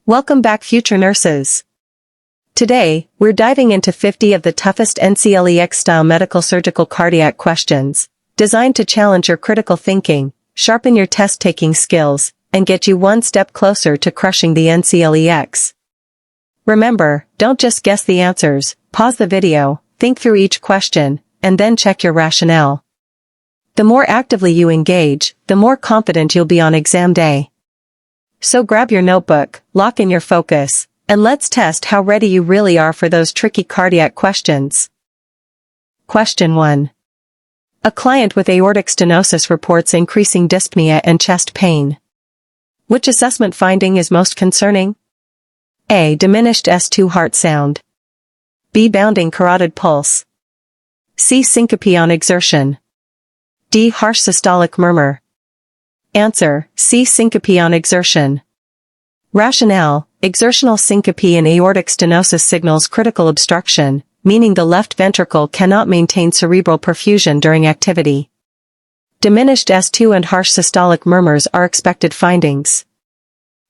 Welcome back, future nurses. Today, we're diving into 50 of the toughest Nclex-style medical surgical cardiac questions, designed to challenge your critical thinking, sharpen your test-taking skills, and get you one step closer to crushing the Nclex. Remember, don't just guess the answers, pause the video, think through each question, and then check your rationale. The more actively you engage, the more confident you'll be on exam day. So grab your notebook, lock in your focus, and let's test how ready you really are for those tricky cardiac questions. Question 1. A client with aortic stenosis reports increasing dyspnea and chest pain. Which assessment finding is most concerning? A. Diminished S2 heart sound. B. Bounding carotid pulse. C. Syncope on exertion. D. Harsh systolic murmur. Answer: C. Syncope on exertion. Rationale: exertional syncope in aortic stenosis signals critical obstruction, meaning the left ventricle cannot maintain cerebral perfusion during activity. Diminished S2 and harsh systolic murmurs are expected findings.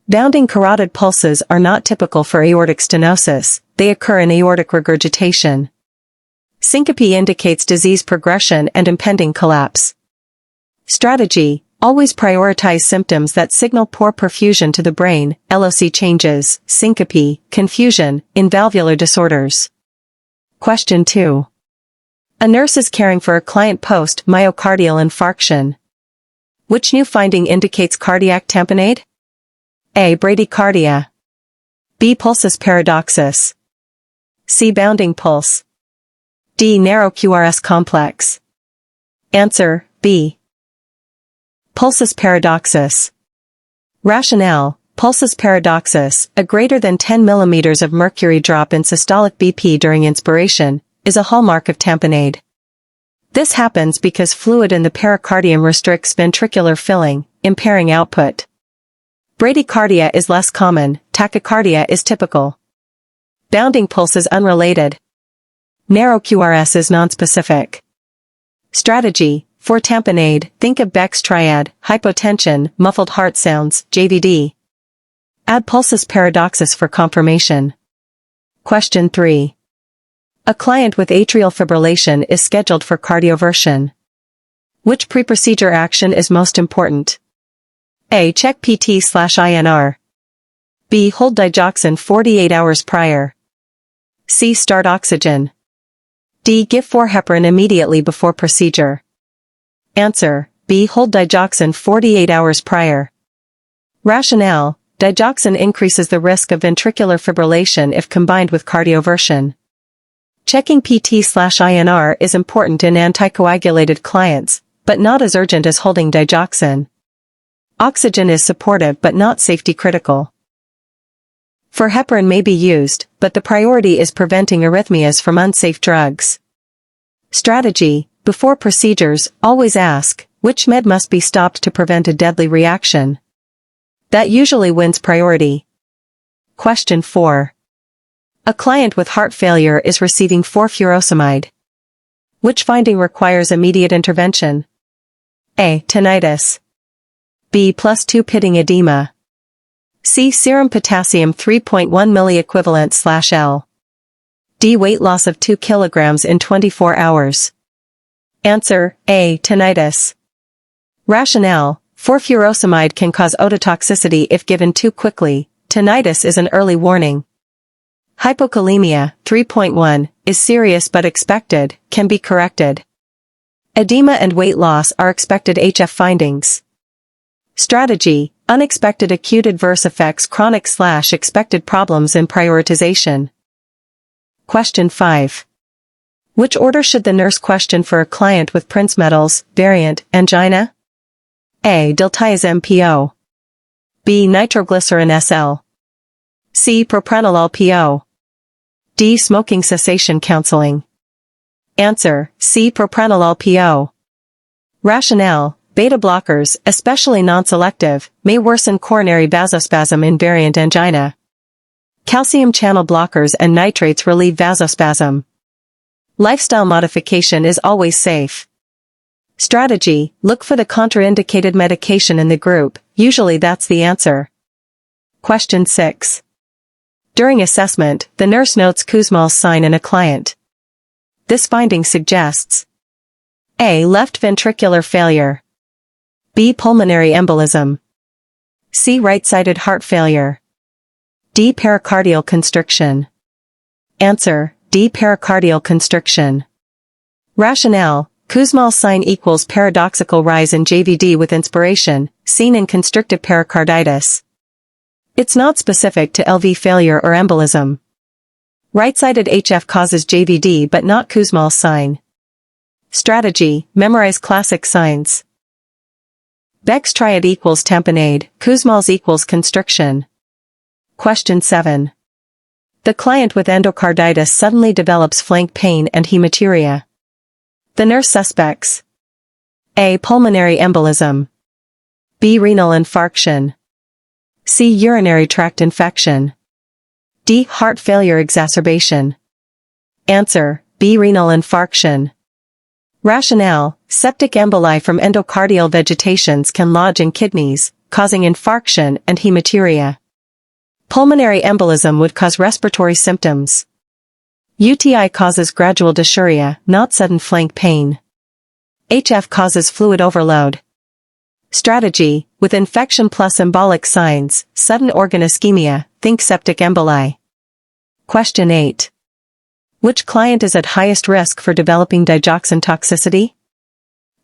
Bounding carotid pulses are not typical for aortic stenosis, they occur in aortic regurgitation. Syncope indicates disease progression and impending collapse. Strategy: always prioritize symptoms that signal poor perfusion to the brain, LOC changes, syncope, confusion, in valvular disorders. Question 2. A nurse is caring for a client post-myocardial infarction. Which new finding indicates cardiac tamponade? A. Bradycardia. B. Pulsus paradoxus. C. Bounding pulse. D. Narrow QRS complex. Answer: B. Pulsus paradoxus. Rationale: pulsus paradoxus, a greater than 10 mm of mercury drop in systolic BP during inspiration, is a hallmark of tamponade. This happens because fluid in the pericardium restricts ventricular filling, impairing output. Bradycardia is less common, tachycardia is typical. Bounding pulse is unrelated. Narrow QRS is nonspecific. Strategy: for tamponade, think of Beck's triad, hypotension, muffled heart sounds, JVD. Add pulsus paradoxus for confirmation. Question 3. A client with atrial fibrillation is scheduled for cardioversion. Which pre-procedure action is most important? A. Check PT/INR. B. Hold digoxin 48 hours prior. C. Start oxygen. D. Give 4-heparin immediately before procedure. Answer: B. Hold digoxin 48 hours prior. Rationale: digoxin increases the risk of ventricular fibrillation if combined with cardioversion. Checking PT/INR is important in anticoagulated clients, but not as urgent as holding digoxin. Oxygen is supportive but not safety critical. 4-heparin may be used, but the priority is preventing arrhythmias from unsafe drugs. Strategy: before procedures, always ask, which med must be stopped to prevent a deadly reaction? That usually wins priority. Question 4. A client with heart failure is receiving Furosemide. Which finding requires immediate intervention? A. Tinnitus. B. +2 pitting edema. C. Serum potassium 3.1 milliequivalent/L. D. Weight loss of 2 kg in 24 hours. Answer: A. Tinnitus. Rationale: Furosemide can cause ototoxicity if given too quickly. Tinnitus is an early warning. Hypokalemia 3.1 is serious but expected, can be corrected. Edema and weight loss are expected HF findings. Strategy: unexpected acute adverse effects, chronic/expected problems in prioritization. Question 5. Which order should the nurse question for a client with Prinzmetal's variant angina? A. Diltiazem PO. B. Nitroglycerin SL. C. Propranolol PO. D. Smoking cessation counseling. Answer: C. Propranolol PO. Rationale: beta blockers, especially non-selective, may worsen coronary vasospasm in variant angina. Calcium channel blockers and nitrates relieve vasospasm. Lifestyle modification is always safe. Strategy: look for the contraindicated medication in the group, usually that's the answer. Question 6. During assessment, the nurse notes Kussmaul's sign in a client. This finding suggests A. Left ventricular failure, B. Pulmonary embolism, C. Right-sided heart failure, D. Pericardial constriction. Answer: D. Pericardial constriction. Rationale: Kussmaul's sign equals paradoxical rise in JVD with inspiration, seen in constrictive pericarditis. It's not specific to LV failure or embolism. Right-sided HF causes JVD but not Kussmaul's sign. Strategy: memorize classic signs. Beck's triad equals tamponade, Kussmaul's equals constriction. Question 7. The client with endocarditis suddenly develops flank pain and hematuria. The nurse suspects A. Pulmonary embolism, B. Renal infarction, C. Urinary tract infection, D. Heart failure exacerbation. Answer: B. Renal infarction. Rationale: septic emboli from endocardial vegetations can lodge in kidneys, causing infarction and hematuria. Pulmonary embolism would cause respiratory symptoms. UTI causes gradual dysuria, not sudden flank pain. HF causes fluid overload. Strategy: with infection plus embolic signs, sudden organ ischemia, think septic emboli. Question 8. Which client is at highest risk for developing digoxin toxicity?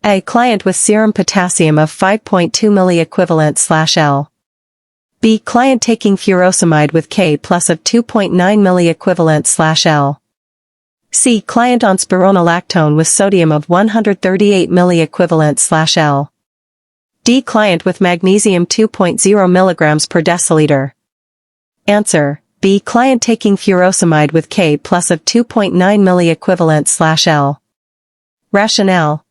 A. Client with serum potassium of 5.2 milliequivalent/L. B. Client taking furosemide with K plus of 2.9 milliequivalent/L. C. Client on spironolactone with sodium of 138 milliequivalent/L. D. Client with magnesium 2.0 milligrams per deciliter. Answer: B. Client taking furosemide with K plus of 2.9 milliequivalent/L. Rationale: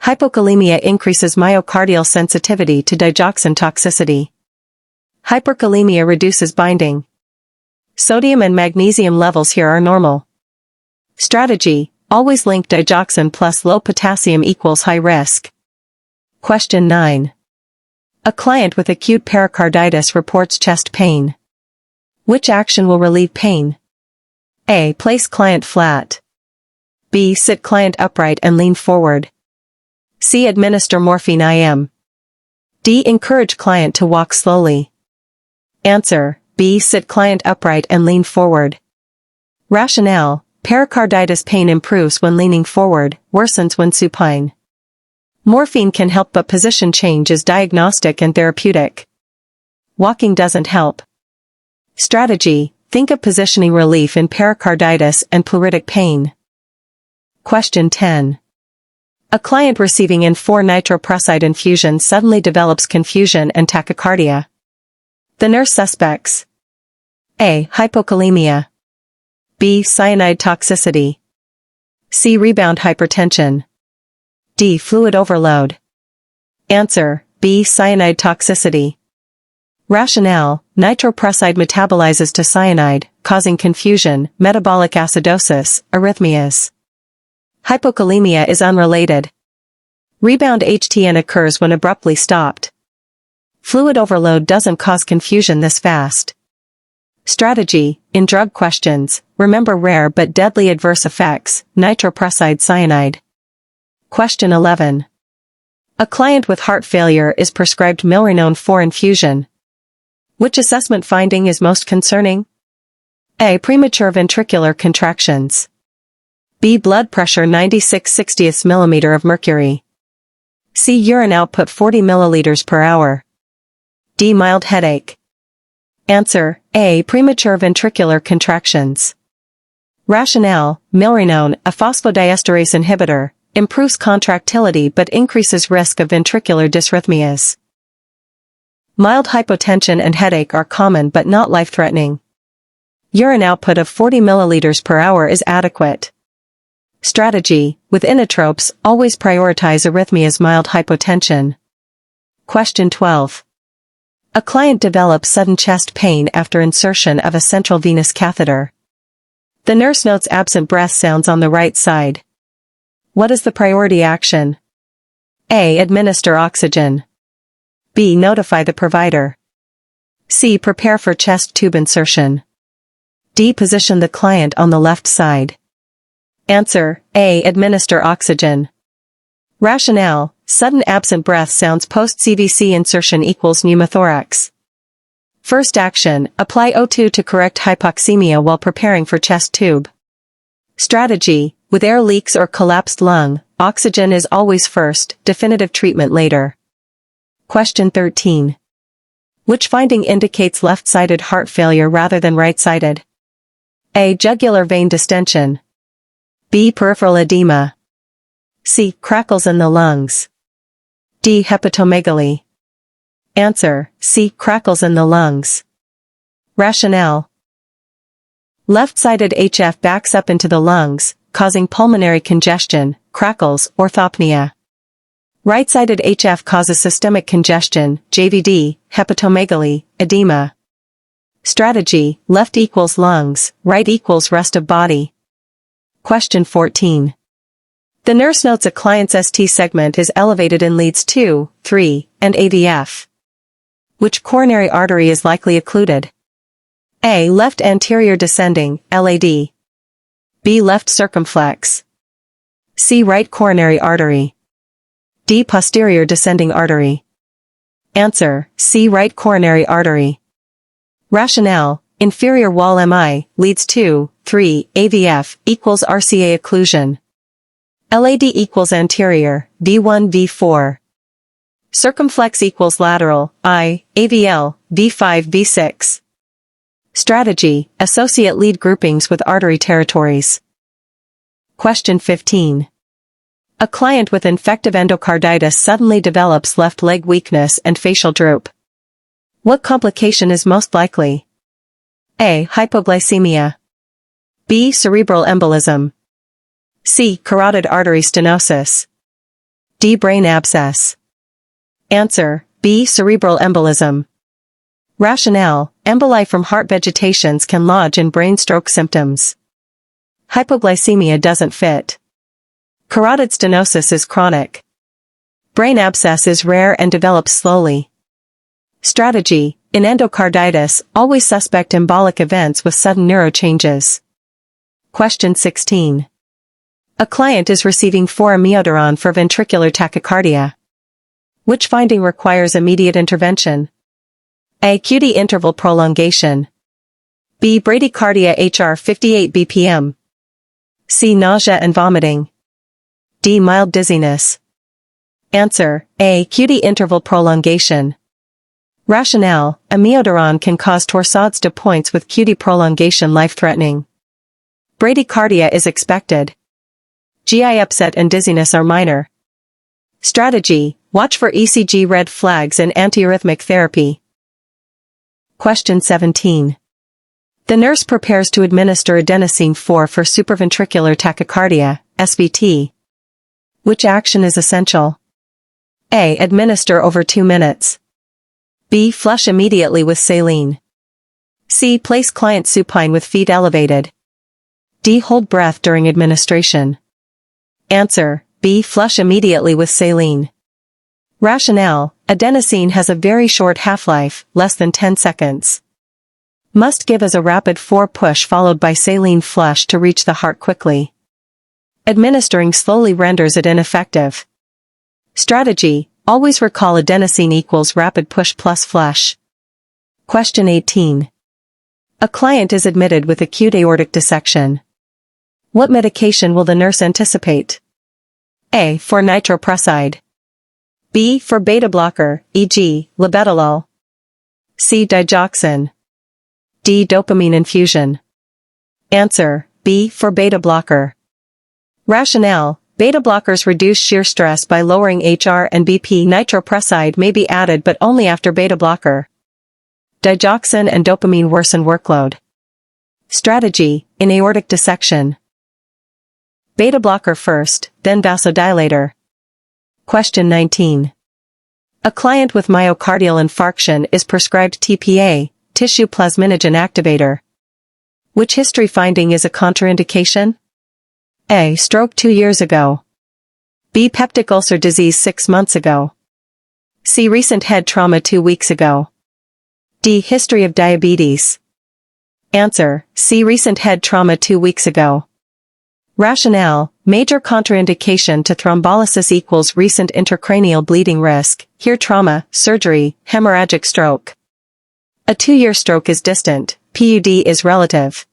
hypokalemia increases myocardial sensitivity to digoxin toxicity. Hyperkalemia reduces binding. Sodium and magnesium levels here are normal. Strategy: always link digoxin plus low potassium equals high risk. Question 9. A client with acute pericarditis reports chest pain. Which action will relieve pain? A. Place client flat, B. Sit client upright and lean forward, C. Administer morphine IM, D. Encourage client to walk slowly. Answer: B. Sit client upright and lean forward. Rationale: pericarditis pain improves when leaning forward, worsens when supine. Morphine can help but position change is diagnostic and therapeutic. Walking doesn't help. Strategy: think of positioning relief in pericarditis and pleuritic pain. Question 10. A client receiving N4 Nitroprusside infusion suddenly develops confusion and tachycardia. The nurse suspects A. Hypokalemia, B. Cyanide toxicity, C. Rebound hypertension, D. Fluid overload. Answer: B. Cyanide toxicity. Rationale: nitroprusside metabolizes to cyanide, causing confusion, metabolic acidosis, arrhythmias. Hypokalemia is unrelated. Rebound HTN occurs when abruptly stopped. Fluid overload doesn't cause confusion this fast. Strategy: in drug questions, remember rare but deadly adverse effects, nitroprusside cyanide. Question 11. A client with heart failure is prescribed Milrinone 4 infusion. Which assessment finding is most concerning? A. Premature ventricular contractions, B. Blood pressure 96/60 mm of mercury, C. Urine output 40 milliliters per hour, D. Mild headache. Answer: A. Premature ventricular contractions. Rationale: Milrinone, a phosphodiesterase inhibitor, improves contractility but increases risk of ventricular dysrhythmias. Mild hypotension and headache are common but not life-threatening. Urine output of 40 milliliters per hour is adequate. Strategy: with inotropes, always prioritize arrhythmias mild hypotension. Question 12. A client develops sudden chest pain after insertion of a central venous catheter. The nurse notes absent breath sounds on the right side. What is the priority action? A. Administer oxygen, B. Notify the provider, C. Prepare for chest tube insertion. D. Position the client on the left side. Answer: A. Administer oxygen. Rationale: sudden absent breath sounds post-CVC insertion equals pneumothorax. First action: apply O2 to correct hypoxemia while preparing for chest tube. Strategy: with air leaks or collapsed lung, oxygen is always first, definitive treatment later. Question 13. Which finding indicates left-sided heart failure rather than right-sided? A. Jugular vein distension. B. Peripheral edema. C. Crackles in the lungs. D. Hepatomegaly. Answer: C. Crackles in the lungs. Rationale: left-sided HF backs up into the lungs, causing pulmonary congestion, crackles, orthopnea. Right-sided HF causes systemic congestion, JVD, hepatomegaly, edema. Strategy: left equals lungs, right equals rest of body. Question 14. The nurse notes a client's ST segment is elevated in leads 2, 3, and AVF. Which coronary artery is likely occluded? A. Left anterior descending, LAD. B. Left circumflex. C. Right coronary artery. D. Posterior descending artery. Answer: C. Right coronary artery. Rationale: inferior wall MI, leads 2, 3, AVF, equals RCA occlusion. LAD equals anterior, V1 V4. Circumflex equals lateral, I, AVL, V5 V6. Strategy: associate lead groupings with artery territories. Question 15. A client with infective endocarditis suddenly develops left leg weakness and facial droop. What complication is most likely? A. Hypoglycemia. B. Cerebral embolism. C. Carotid artery stenosis. D. Brain abscess. Answer: B. Cerebral embolism. Rationale: emboli from heart vegetations can lodge in brain stroke symptoms. Hypoglycemia doesn't fit. Carotid stenosis is chronic. Brain abscess is rare and develops slowly. Strategy: in endocarditis, always suspect embolic events with sudden neurochanges. Question 16. A client is receiving formoterone for ventricular tachycardia. Which finding requires immediate intervention? A. QT interval prolongation. B. Bradycardia HR 58 BPM. C. Nausea and vomiting. D. Mild dizziness. Answer: A. QT interval prolongation. Rationale: amiodarone can cause torsades de pointes with QT prolongation life-threatening. Bradycardia is expected. GI upset and dizziness are minor. Strategy: watch for ECG red flags in antiarrhythmic therapy. Question 17. The nurse prepares to administer adenosine 4 for supraventricular tachycardia, SVT. Which action is essential? A. Administer over 2 minutes. B. Flush immediately with saline. C. Place client supine with feet elevated. D. Hold breath during administration. Answer: B. Flush immediately with saline. Rationale: adenosine has a very short half-life, less than 10 seconds. Must give as a rapid 4 push followed by saline flush to reach the heart quickly. Administering slowly renders it ineffective. Strategy: always recall adenosine equals rapid push plus flush. Question 18. A client is admitted with acute aortic dissection. What medication will the nurse anticipate? A. For Nitroprusside. B. For beta blocker, e.g., labetalol. C. Digoxin. D. Dopamine infusion. Answer: B. For beta blocker. Rationale: beta blockers reduce shear stress by lowering HR and BP. Nitroprusside may be added but only after beta blocker. Digoxin and dopamine worsen workload. Strategy: in aortic dissection. Beta blocker first, then vasodilator. Question 19. A client with myocardial infarction is prescribed TPA, tissue plasminogen activator. Which history finding is a contraindication? A. Stroke 2 years ago. B. Peptic ulcer disease 6 months ago. C. Recent head trauma 2 weeks ago. D. History of diabetes. Answer: C. Recent head trauma 2 weeks ago. Rationale: major contraindication to thrombolysis equals recent intracranial bleeding risk, here trauma, surgery, hemorrhagic stroke. A 2-year stroke is distant, PUD is relative.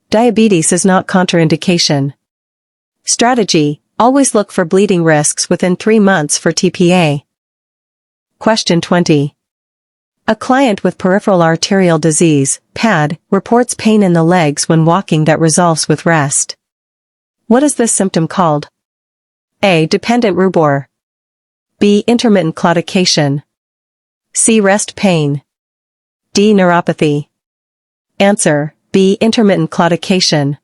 Diabetes is not contraindication. Strategy: always look for bleeding risks within 3 months for TPA. Question 20. A client with peripheral arterial disease, PAD, reports pain in the legs when walking that resolves with rest. What is this symptom called? A. Dependent rubor. B. Intermittent claudication. C. Rest pain. D. Neuropathy. Answer: B. Intermittent claudication.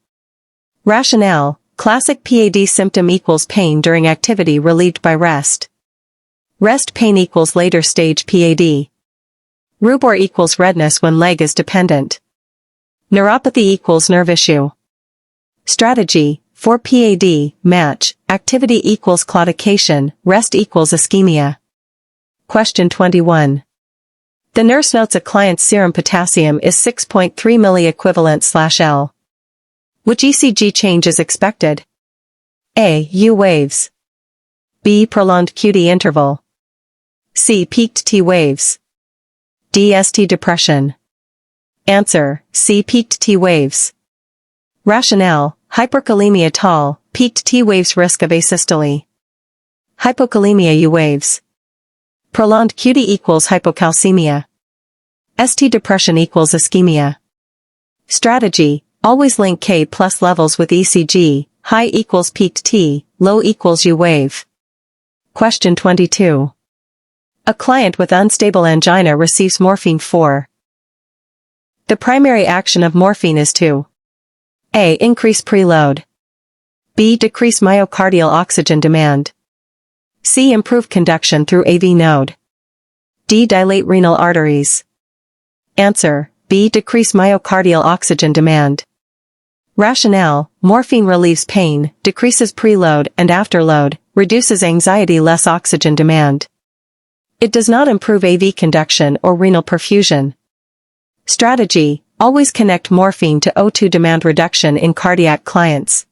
Rationale: classic PAD symptom equals pain during activity relieved by rest. Rest pain equals later stage PAD. Rubor equals redness when leg is dependent. Neuropathy equals nerve issue. Strategy: for PAD, match, activity equals claudication, rest equals ischemia. Question 21. The nurse notes a client's serum potassium is 6.3 milliequivalent/L. Which ECG change is expected? A. U waves. B. Prolonged QT interval. C. Peaked T waves. D. ST depression. Answer: C. Peaked T waves. Rationale: hyperkalemia tall, peaked T waves risk of asystole. Hypokalemia U waves. Prolonged QT equals hypocalcemia. ST depression equals ischemia. Strategy: always link K plus levels with ECG, high equals peaked T, low equals U wave. Question 22. A client with unstable angina receives morphine for. The primary action of morphine is to A. Increase preload. B. Decrease myocardial oxygen demand. C. Improve conduction through AV node. D. Dilate renal arteries. Answer: B. Decrease myocardial oxygen demand. Rationale: morphine relieves pain, decreases preload and afterload, reduces anxiety, less oxygen demand. It does not improve AV conduction or renal perfusion. Strategy: always connect morphine to O2 demand reduction in cardiac clients.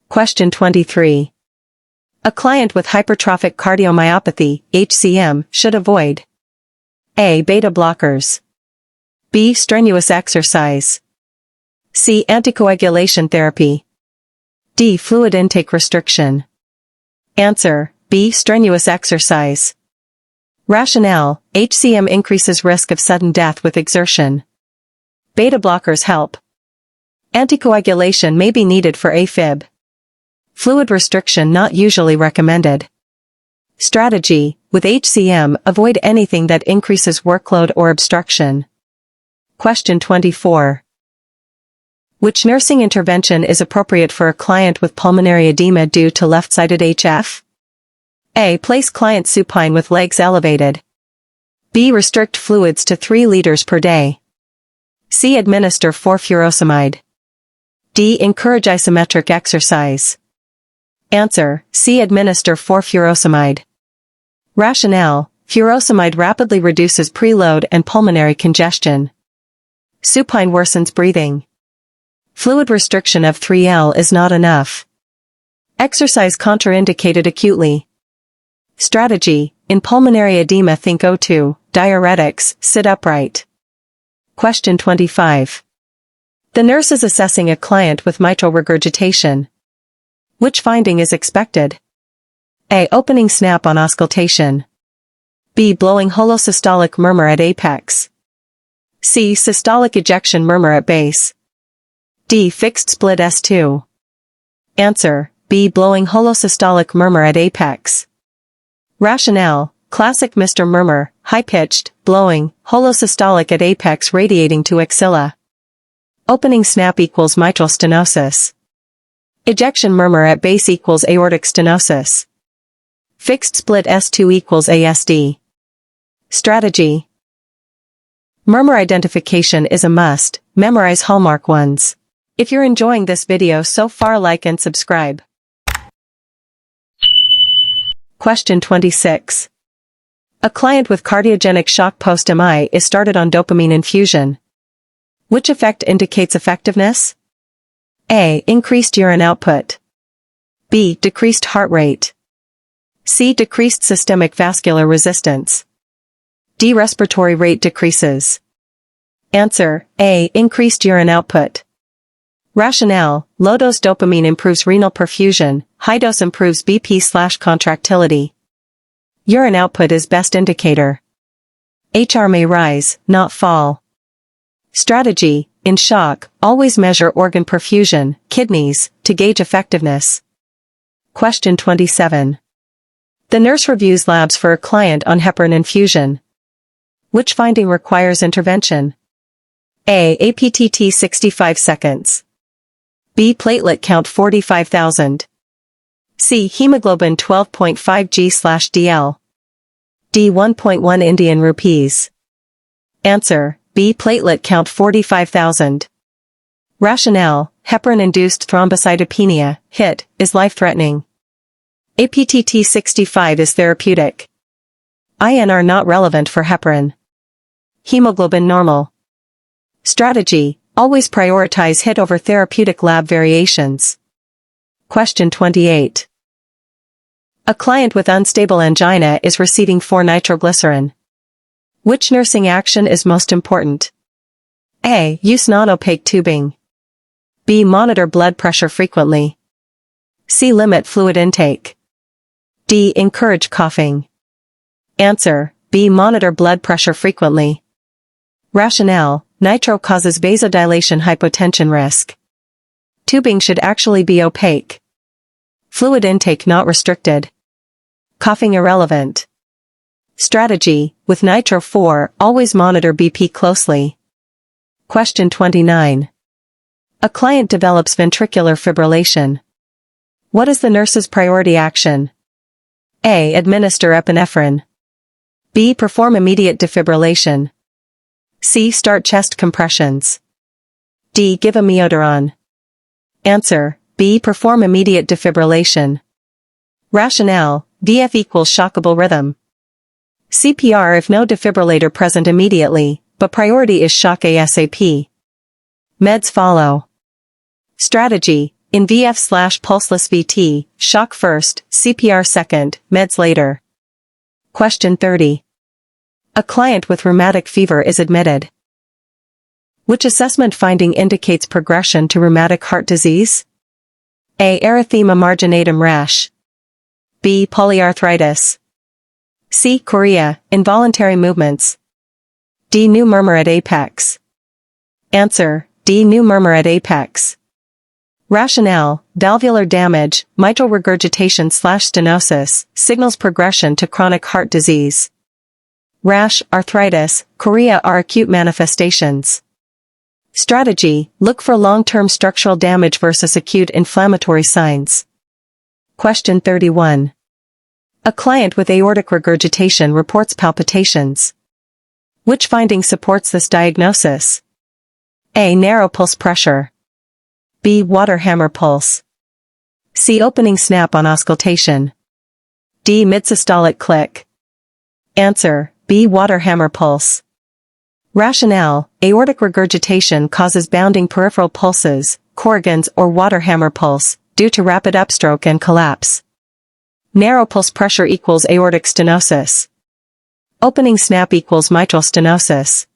Question 23. A client with hypertrophic cardiomyopathy, HCM, should avoid A. Beta blockers. B. Strenuous exercise. C. Anticoagulation therapy. D. Fluid intake restriction. Answer: B. Strenuous exercise. Rationale: HCM increases risk of sudden death with exertion. Beta blockers help. Anticoagulation may be needed for AFib. Fluid restriction not usually recommended. Strategy: with HCM, avoid anything that increases workload or obstruction. Question 24. Which nursing intervention is appropriate for a client with pulmonary edema due to left-sided HF? A. Place client supine with legs elevated. B. Restrict fluids to 3 liters per day. C. Administer 4 furosemide. D. Encourage isometric exercise. Answer: C. Administer 4 furosemide. Rationale: furosemide rapidly reduces preload and pulmonary congestion. Supine worsens breathing. Fluid restriction of 3L is not enough. Exercise contraindicated acutely. Strategy: in pulmonary edema think O2, diuretics, sit upright. Question 25. The nurse is assessing a client with mitral regurgitation. Which finding is expected? A. Opening snap on auscultation. B. Blowing holosystolic murmur at apex. C. Systolic ejection murmur at base. D. Fixed split S2. Answer: B. Blowing holosystolic murmur at apex. Rationale: classic Mr. murmur, high-pitched, blowing, holosystolic at apex radiating to axilla. Opening snap equals mitral stenosis. Ejection murmur at base equals aortic stenosis. Fixed split S2 equals ASD. Strategy: murmur identification is a must, memorize hallmark ones. If you're enjoying this video so far, like and subscribe. Question 26. A client with cardiogenic shock post-MI is started on dopamine infusion. Which effect indicates effectiveness? A. Increased urine output. B. Decreased heart rate. C. Decreased systemic vascular resistance. D. Respiratory rate decreases. Answer: A. Increased urine output. Rationale: low-dose dopamine improves renal perfusion, high-dose improves BP/contractility. Urine output is best indicator. HR may rise, not fall. Strategy: in shock, always measure organ perfusion, kidneys, to gauge effectiveness. Question 27. The nurse reviews labs for a client on heparin infusion. Which finding requires intervention? A. APTT 65 seconds. B. Platelet count 45,000. C. Hemoglobin 12.5 g/dl. D. 1.1 Indian rupees. Answer: B. Platelet count 45,000. Rationale: heparin-induced thrombocytopenia, HIT, is life-threatening. APTT 65 is therapeutic. INR not relevant for heparin. Hemoglobin normal. Strategy: always prioritize HIT over therapeutic lab variations. Question 28. A client with unstable angina is receiving 4-nitroglycerin. Which nursing action is most important? A. Use non-opaque tubing. B. Monitor blood pressure frequently. C. Limit fluid intake. D. Encourage coughing. Answer: B. Monitor blood pressure frequently. Rationale: nitro causes vasodilation hypotension risk. Tubing should actually be opaque. Fluid intake not restricted. Coughing irrelevant. Strategy: with nitro 4, always monitor BP closely. Question 29. A client develops ventricular fibrillation. What is the nurse's priority action? A. Administer epinephrine. B. Perform immediate defibrillation. C. Start chest compressions. D. Give amiodarone. Answer: B. Perform immediate defibrillation. Rationale: VF equals shockable rhythm. CPR if no defibrillator present immediately, but priority is shock ASAP. Meds follow. Strategy: in VF/pulseless VT, shock first, CPR second, meds later. Question 30. A client with rheumatic fever is admitted. Which assessment finding indicates progression to rheumatic heart disease? A. Erythema marginatum rash. B. Polyarthritis. C. Chorea, involuntary movements. D. New murmur at apex. Answer: D. New murmur at apex. Rationale: valvular damage, mitral regurgitation/stenosis, signals progression to chronic heart disease. Rash, arthritis, chorea are acute manifestations. Strategy: look for long-term structural damage versus acute inflammatory signs. Question 31. A client with aortic regurgitation reports palpitations. Which finding supports this diagnosis? A. Narrow pulse pressure. B. Water hammer pulse. C. Opening snap on auscultation. D. Mid-systolic click. Answer: B. Water hammer pulse. Rationale: aortic regurgitation causes bounding peripheral pulses, Corrigan's or water hammer pulse, due to rapid upstroke and collapse. Narrow pulse pressure equals aortic stenosis. Opening snap equals mitral stenosis.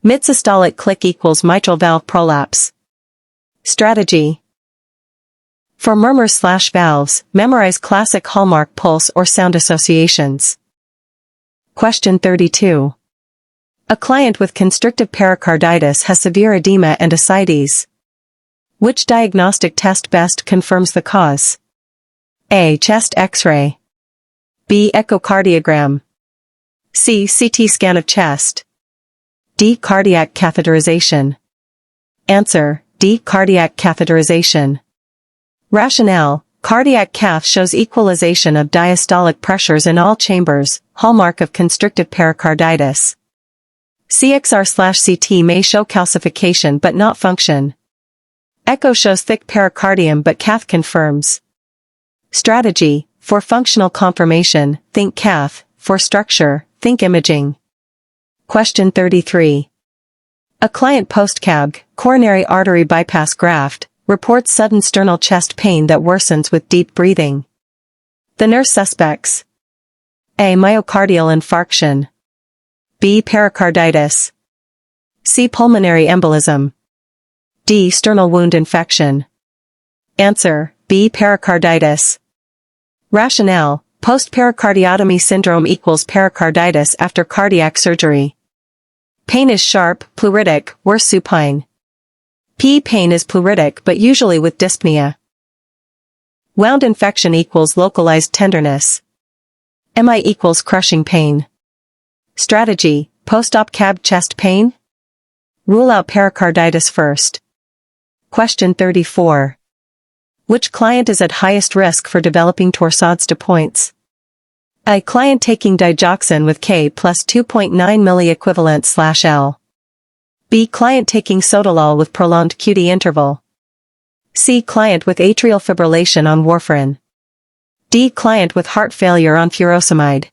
Mid-systolic click equals mitral valve prolapse. Strategy: for murmurs/valves, memorize classic hallmark pulse or sound associations. Question 32. A client with constrictive pericarditis has severe edema and ascites. Which diagnostic test best confirms the cause? A. Chest X-ray. B. Echocardiogram. C. CT scan of chest. D. Cardiac catheterization. Answer: D. Cardiac catheterization. Rationale: cardiac cath shows equalization of diastolic pressures in all chambers, hallmark of constrictive pericarditis. CXR/CT may show calcification but not function. Echo shows thick pericardium but cath confirms. Strategy: for functional confirmation, think cath, for structure, think imaging. Question 33. A client post-CABG, coronary artery bypass graft, reports sudden sternal chest pain that worsens with deep breathing. The nurse suspects: A. Myocardial infarction. B. Pericarditis. C. Pulmonary embolism. D. Sternal wound infection. Answer: B. Pericarditis. Rationale: post-pericardiotomy syndrome equals pericarditis after cardiac surgery. Pain is sharp, pleuritic, worse supine. P. Pain is pleuritic but usually with dyspnea. Wound infection equals localized tenderness. MI equals crushing pain. Strategy: post-op CABG chest pain? Rule out pericarditis first. Question 34. Which client is at highest risk for developing torsades de pointes? A. Client taking digoxin with K plus 2.9 milliequivalent/L. B. Client taking sotalol with prolonged QT interval. C. Client with atrial fibrillation on warfarin. D. Client with heart failure on furosemide.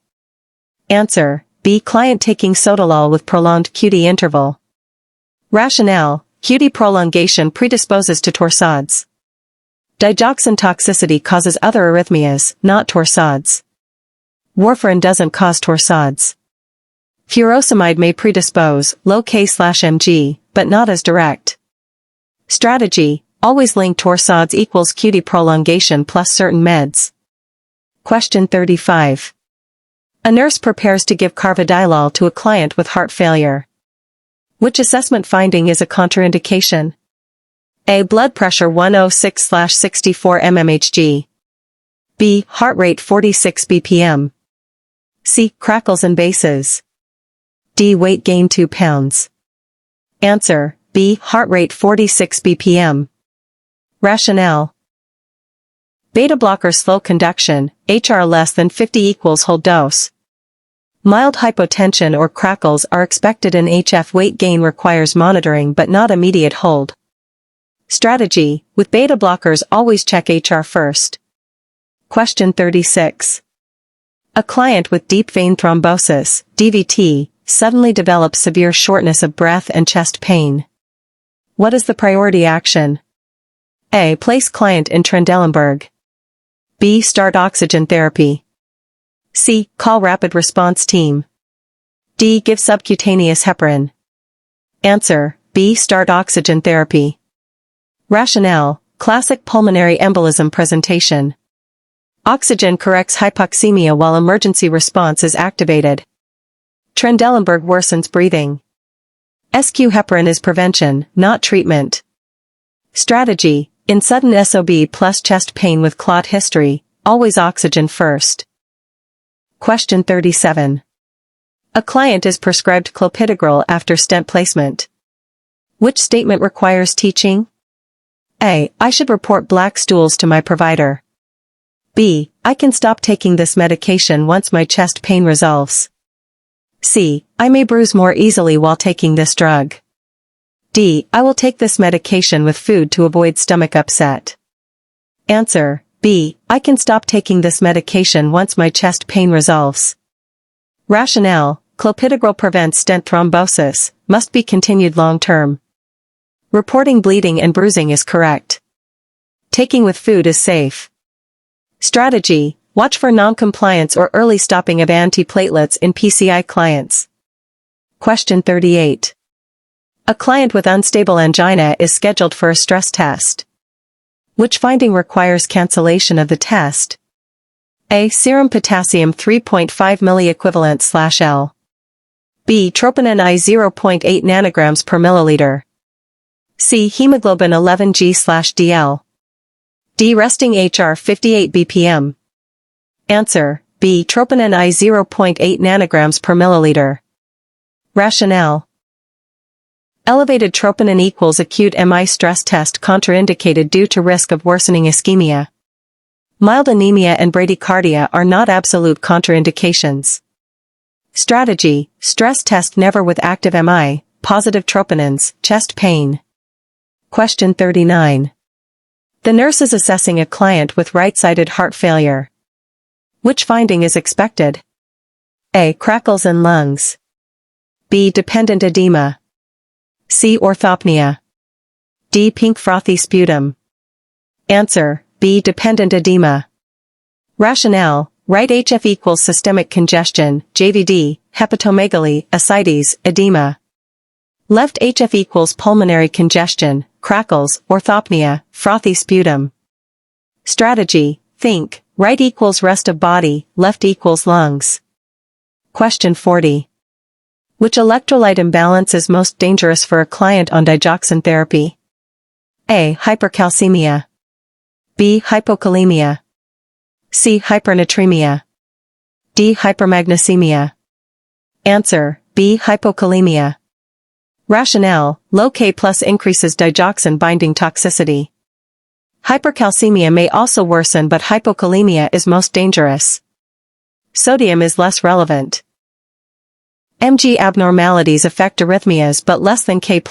Answer: B. Client taking sotalol with prolonged QT interval. Rationale: QT prolongation predisposes to torsades. Digoxin toxicity causes other arrhythmias, not torsades. Warfarin doesn't cause torsades. Furosemide may predispose, low K/mg, but not as direct. Strategy: always link torsades equals QT prolongation plus certain meds. Question 35. A nurse prepares to give carvedilol to a client with heart failure. Which assessment finding is a contraindication? A. Blood pressure 106/64 mmHg. B. Heart rate 46 bpm. C. Crackles and basses. D. Weight gain 2 pounds. Answer: B. Heart rate 46 bpm. Rationale: beta blocker slow conduction, HR less than 50 equals whole dose. Mild hypotension or crackles are expected in HF. Weight gain requires monitoring but not immediate hold. Strategy: with beta blockers always check HR first. Question 36. A client with deep vein thrombosis, DVT, suddenly develops severe shortness of breath and chest pain. What is the priority action? A. Place client in Trendelenburg. B. Start oxygen therapy. C. Call rapid response team. D. Give subcutaneous heparin. Answer: B. Start oxygen therapy. Rationale: classic pulmonary embolism presentation. Oxygen corrects hypoxemia while emergency response is activated. Trendelenburg worsens breathing. SQ heparin is prevention, not treatment. Strategy: in sudden SOB plus chest pain with clot history, always oxygen first. Question 37. A client is prescribed clopidogrel after stent placement. Which statement requires teaching? A. I should report black stools to my provider. B. I can stop taking this medication once my chest pain resolves. C. I may bruise more easily while taking this drug. D. I will take this medication with food to avoid stomach upset. Answer: B. I can stop taking this medication once my chest pain resolves. Rationale: clopidogrel prevents stent thrombosis, must be continued long-term. Reporting bleeding and bruising is correct. Taking with food is safe. Strategy: watch for non-compliance or early stopping of antiplatelets in PCI clients. Question 38. A client with unstable angina is scheduled for a stress test. Which finding requires cancellation of the test? A. Serum potassium 3.5 milliequivalent/L. B. Troponin I 0.8 nanograms per milliliter. C. Hemoglobin 11G/DL. D. Resting HR 58 bpm. Answer: B. Troponin I 0.8 nanograms per milliliter. Rationale: elevated troponin equals acute MI stress test contraindicated due to risk of worsening ischemia. Mild anemia and bradycardia are not absolute contraindications. Strategy: stress test never with active MI, positive troponins, chest pain. Question 39. The nurse is assessing a client with right-sided heart failure. Which finding is expected? A. Crackles in lungs. B. Dependent edema. C. Orthopnea. D. Pink frothy sputum. Answer: B. Dependent edema. Rationale: right HF equals systemic congestion, JVD, hepatomegaly, ascites, edema. Left HF equals pulmonary congestion, crackles, orthopnea, frothy sputum. Strategy: think, right equals rest of body, left equals lungs. Question 40. Which electrolyte imbalance is most dangerous for a client on digoxin therapy? A. Hyperkalemia. B. Hypokalemia. C. Hypernatremia. D. Hypermagnesemia. Answer: B. Hypokalemia. Rationale: low K+ increases digoxin binding toxicity. Hyperkalemia may also worsen, but hypokalemia is most dangerous. Sodium is less relevant. Mg abnormalities affect arrhythmias but less than K+.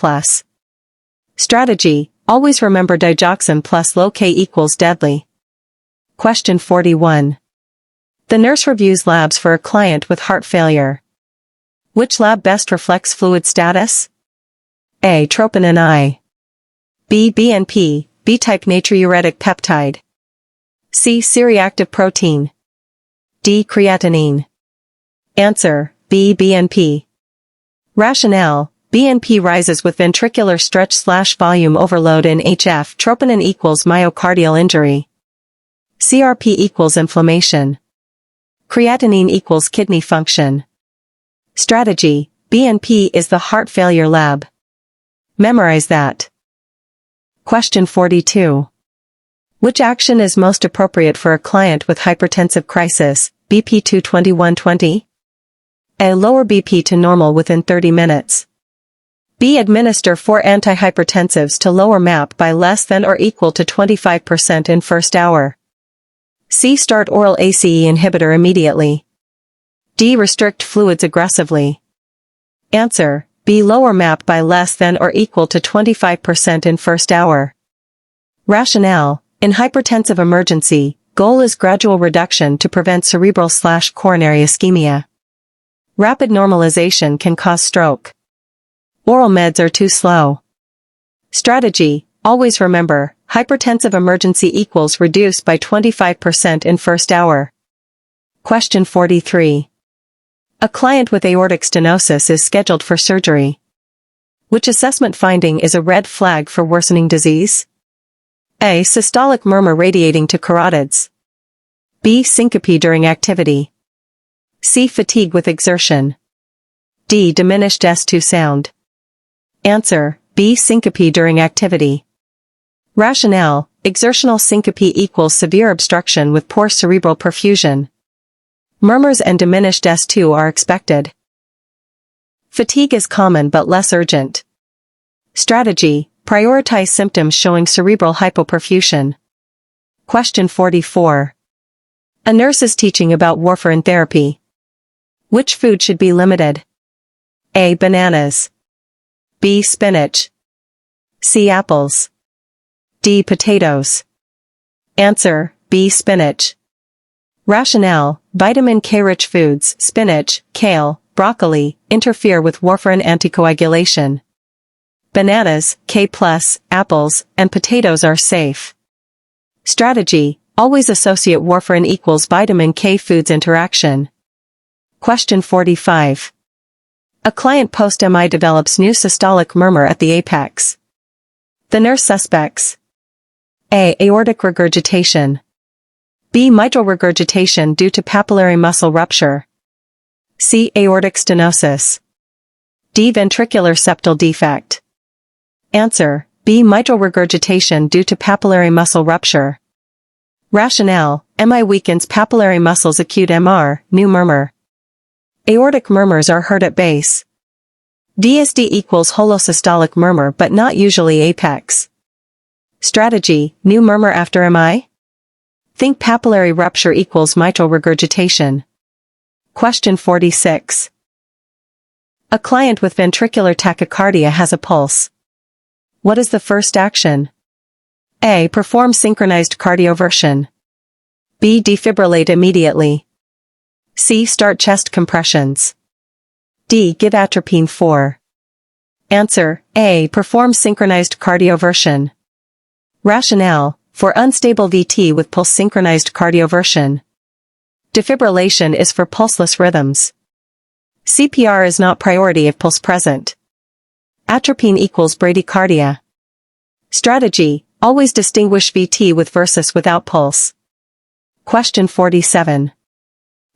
Strategy: always remember digoxin plus low K equals deadly. Question 41. The nurse reviews labs for a client with heart failure. Which lab best reflects fluid status? A. Troponin I. B. BNP, B-type natriuretic peptide. C. C-reactive protein. D. Creatinine. Answer: B. BNP. Rationale: BNP rises with ventricular stretch/volume overload in HF. Troponin equals myocardial injury. CRP equals inflammation. Creatinine equals kidney function. Strategy: BNP is the heart failure lab. Memorize that. Question 42. Which action is most appropriate for a client with hypertensive crisis, BP 221/20? A. Lower BP to normal within 30 minutes. B. Administer 4 antihypertensives to lower MAP by less than or equal to 25% in first hour. C. Start oral ACE inhibitor immediately. D. Restrict fluids aggressively. Answer: B. Lower MAP by less than or equal to 25% in first hour. Rationale: in hypertensive emergency, goal is gradual reduction to prevent cerebral/coronary ischemia. Rapid normalization can cause stroke. Oral meds are too slow. Strategy: always remember, hypertensive emergency equals reduce by 25% in first hour. Question 43. A client with aortic stenosis is scheduled for surgery. Which assessment finding is a red flag for worsening disease? A. Systolic murmur radiating to carotids. B. Syncope during activity. C. Fatigue with exertion. D. Diminished S2 sound. Answer: B. Syncope during activity. Rationale: exertional syncope equals severe obstruction with poor cerebral perfusion. Murmurs and diminished S2 are expected. Fatigue is common but less urgent. Strategy: prioritize symptoms showing cerebral hypoperfusion. Question 44. A nurse is teaching about warfarin therapy. Which food should be limited? A. Bananas. B. Spinach. C. Apples. D. Potatoes. Answer: B. Spinach. Rationale: vitamin K-rich foods, spinach, kale, broccoli, interfere with warfarin anticoagulation. Bananas, K+, apples, and potatoes are safe. Strategy: always associate warfarin equals vitamin K foods interaction. Question 45. A client post-MI develops new systolic murmur at the apex. The nurse suspects: A. Aortic regurgitation. B. Mitral regurgitation due to papillary muscle rupture. C. Aortic stenosis. D. Ventricular septal defect. Answer: B. Mitral regurgitation due to papillary muscle rupture. Rationale: MI weakens papillary muscles. Acute MR, new murmur. Aortic murmurs are heard at base. DSD equals holosystolic murmur but not usually apex. Strategy: new murmur after MI? Think papillary rupture equals mitral regurgitation. Question 46. A client with ventricular tachycardia has a pulse. What is the first action? A. Perform synchronized cardioversion. B. Defibrillate immediately. C. Start chest compressions. D. Give atropine 4. Answer: A. Perform synchronized cardioversion. Rationale: for unstable VT with pulse synchronized cardioversion. Defibrillation is for pulseless rhythms. CPR is not priority if pulse present. Atropine equals bradycardia. Strategy: always distinguish VT with versus without pulse. Question 47.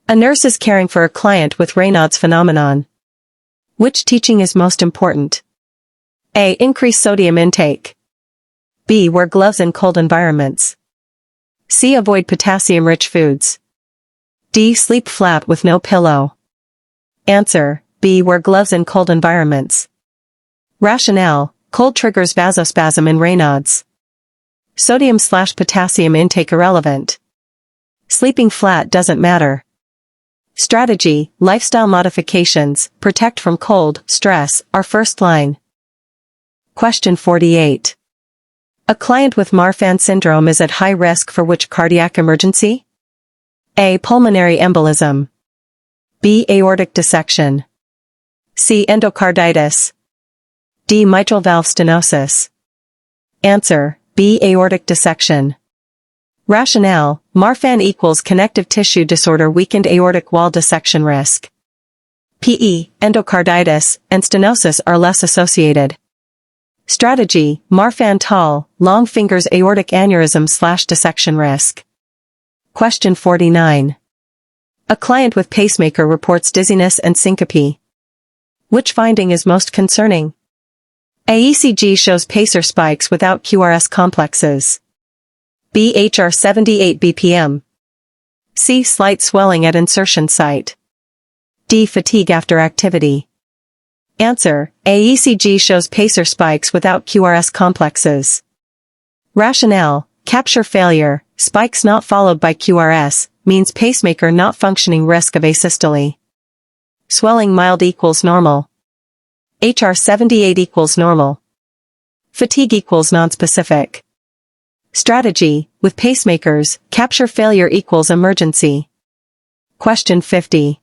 A nurse is caring for a client with Raynaud's phenomenon. Which teaching is most important? A. Increase sodium intake. B. Wear gloves in cold environments. C. Avoid potassium-rich foods. D. Sleep flat with no pillow. Answer: B. Wear gloves in cold environments. Rationale: cold triggers vasospasm in Raynaud's. Sodium/potassium intake irrelevant. Sleeping flat doesn't matter. Strategy: lifestyle modifications, protect from cold, stress, are first line. Question 48. A client with Marfan syndrome is at high risk for which cardiac emergency? A. Pulmonary embolism. B. Aortic dissection. C. Endocarditis. D. Mitral valve stenosis. Answer: B. Aortic dissection. Rationale: Marfan equals connective tissue disorder, weakened aortic wall dissection risk. PE, endocarditis, and stenosis are less associated. Strategy: Marfan tall, long fingers aortic aneurysm/dissection risk. Question 49. A client with pacemaker reports dizziness and syncope. Which finding is most concerning? A. ECG shows pacer spikes without QRS complexes. B. HR 78 BPM. C. Slight swelling at insertion site. D. Fatigue after activity. Answer: A. ECG shows pacer spikes without QRS complexes. Rationale: capture failure, spikes not followed by QRS, means pacemaker not functioning, risk of asystole. Swelling mild equals normal. HR 78 equals normal. Fatigue equals nonspecific. Strategy: with pacemakers, capture failure equals emergency. Question 50.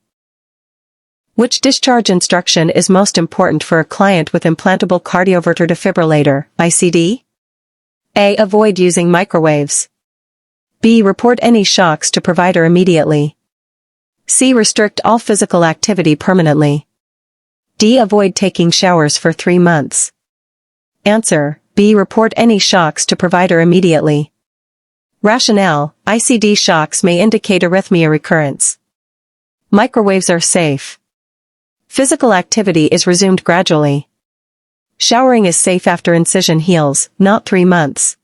Which discharge instruction is most important for a client with implantable cardioverter defibrillator, ICD? A. Avoid using microwaves. B. Report any shocks to provider immediately. C. Restrict all physical activity permanently. D. Avoid taking showers for 3 months. Answer: B. Report any shocks to provider immediately. Rationale: ICD shocks may indicate arrhythmia recurrence. Microwaves are safe. Physical activity is resumed gradually. Showering is safe after incision heals, not 3 months.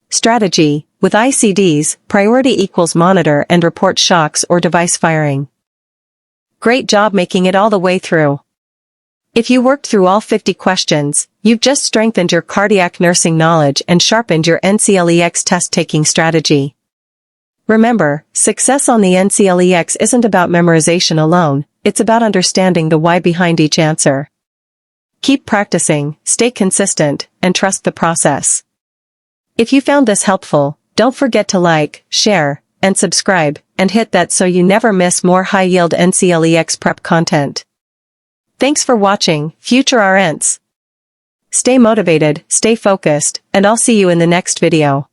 Strategy: with ICDs, priority equals monitor and report shocks or device firing. Great job making it all the way through. If you worked through all 50 questions, you've just strengthened your cardiac nursing knowledge and sharpened your NCLEX test-taking strategy. Remember, success on the NCLEX isn't about memorization alone, it's about understanding the why behind each answer. Keep practicing, stay consistent, and trust the process. If you found this helpful, don't forget to like, share, and subscribe, and hit that so you never miss more high-yield NCLEX prep content. Thanks for watching, future RNs. Stay motivated, stay focused, and I'll see you in the next video.